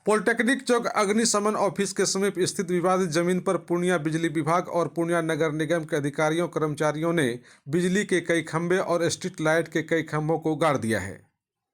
Polytechnic चौक अग्निशमन office के समीप स्थित विवादित जमीन पर पूर्णिया बिजली विभाग और पूर्णिया नगर निगम के अधिकारियों कर्मचारियों ने बिजली के कई खंभे और स्ट्रीट लाइट के कई खंभों को गाड़ दिया है।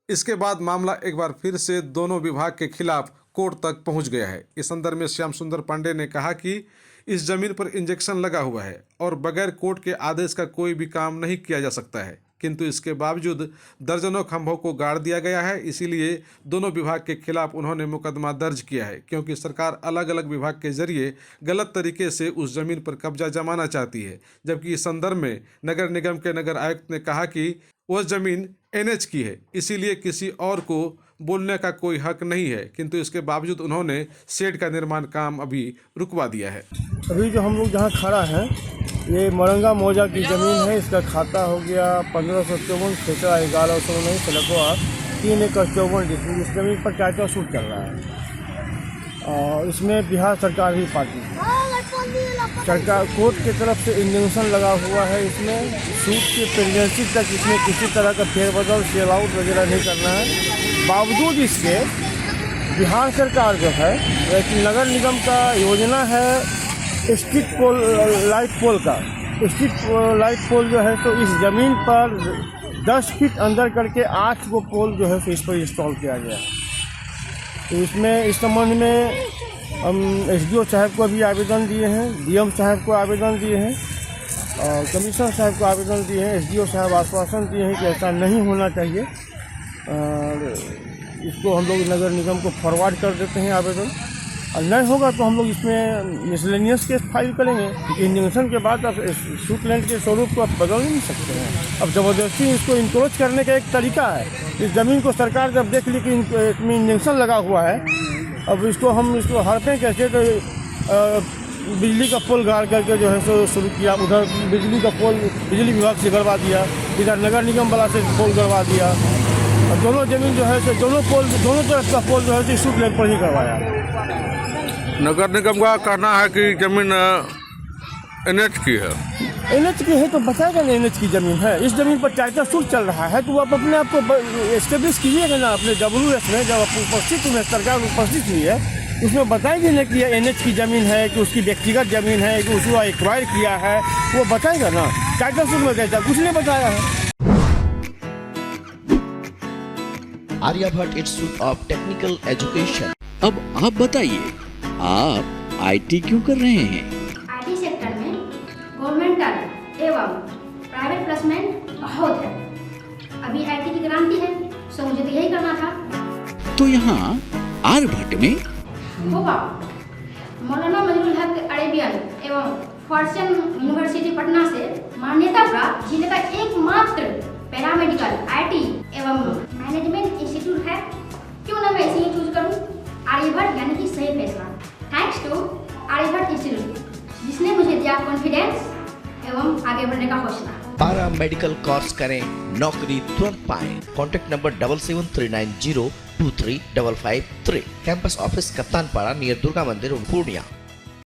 इसके बाद मामला एक बार फिर से दोनों विभाग के खिलाफ कोर्ट तक पहुंच गया है। इस संदर्भ में श्याम सुंदर पांडे ने कहा कि इस जमीन पर इंजेक्शन लगा हुआ है और बगैर कोर्ट के आदेश का कोई भी काम नहीं किया जा सकता है, किंतु इसके बावजूद दर्जनों खंभों को गाड़ दिया गया है। इसीलिए दोनों विभाग के खिलाफ उन्होंने मुकदमा दर्ज किया है, क्योंकि सरकार अलग अलग विभाग के जरिए गलत तरीके से उस जमीन पर कब्जा जमाना चाहती है। जबकि इस संदर्भ में नगर निगम के नगर आयुक्त ने कहा कि वह जमीन एनएच की है, इसीलिए किसी और को बोलने का कोई हक नहीं है, किंतु इसके बावजूद उन्होंने शेड का निर्माण काम अभी रुकवा दिया है। अभी जो हम लोग जहाँ खड़ा हैं ये मरंगा मौजा की ज़मीन है। इसका खाता हो गया 1554 क्षेत्र 1119 सड़कों 3 एकड़ 54 डिस्ट्रिक्ट। इस जमीन पर टाइटल शूट चल रहा है और इसमें बिहार सरकार ही पार्टी सरकार कोर्ट की तरफ से इंजेक्शन लगा हुआ है। इसमें शूट की प्रेगनेंसी तक इसमें किसी तरह का फेरबदल सेल आउट वगैरह नहीं करना है। बावजूद इसके बिहार सरकार जो है एक नगर निगम का योजना है स्ट्रीट पोल लाइट पोल का। स्ट्रीट लाइट पोल जो है तो इस ज़मीन पर 10 फीट अंदर करके 8 गो पोल जो है तो इस पर इंस्टॉल किया गया है। तो इसमें इस संबंध में हम एसडीओ साहब को भी आवेदन दिए हैं, डीएम साहब को आवेदन दिए हैं और कमिश्नर साहब को आवेदन दिए हैं। एसडीओ साहब आश्वासन दिए हैं कि ऐसा नहीं होना चाहिए और इसको हम लोग नगर निगम को फॉरवर्ड कर देते हैं आवेदन। और नहीं होगा तो हम लोग इसमें मिसलेनियस केस फाइल करेंगे, क्योंकि इंजेक्शन के बाद आप शूट लैंड के स्वरूप को आप बदल नहीं सकते हैं। अब ज़बरदस्ती इसको इंक्रोच करने का एक तरीका है। इस ज़मीन को सरकार जब देख ली कि इसमें इंजेक्शन लगा हुआ है, अब इसको हड़पें कैसे। तो बिजली का पोल गाड़ करके जो है सो शुरू किया। उधर बिजली का पोल बिजली विभाग से गड़वा दिया, इधर नगर निगम वाला से पोल गड़वा दिया और दोनों ज़मीन जो है दोनों तरफ का पोल जो है शूट लैंड पर ही करवाया। नगर निगम का कहना है कि जमीन एनएच की है। एनएच की है तो बताएगा ना एनएच की ज़मीन है। इस ज़मीन पर टाइटल शूट चल रहा है तो आप अपने आप को एस्टेब्लिश कीजिएगा ना अपने WS में। जब उपस्थित में सरकार उपस्थित हुई है उसमें बताएंगे ना कि एनएच की ज़मीन है कि उसकी व्यक्तिगत ज़मीन है कि उसको एक्वायर किया है, वो बताएगा ना। टाइटल शूट में कहता कुछ नहीं बताया है। Aryabhatta institute of technical education. अब आप बताइए, आप आईटी क्यों कर रहे हैं? आईटी सेक्टर में गवर्नमेंटल एवं प्राइवेट प्लेसमेंट बहुत है। अभी आईटी की क्रांति है, सो मुझे तो यही करना था। तो यहाँ आर्यभट्ट में होगा मौलाना मजरूल हक अरेबियन एवं फॉर्च्यून यूनिवर्सिटी पटना से मान्यता प्राप्त जिले का एकमात्र पैरामेडिकल आईटी एवं मैनेजमेंट इंस्टीट्यूट है। क्यों ना मैं इसे ही चूज करूं? आर्यभट्ट यानी कि सही फैसला। थैंक्स टू आर्यभट्ट इंस्टीट्यूट जिसने मुझे दिया कॉन्फिडेंस एवं आगे बढ़ने का हौसला। पारा मेडिकल कोर्स करें, नौकरी तुरंत पाएं। Contact number 7739023553। Campus office Kaptanpara near Durga मंदिर पूर्णिया।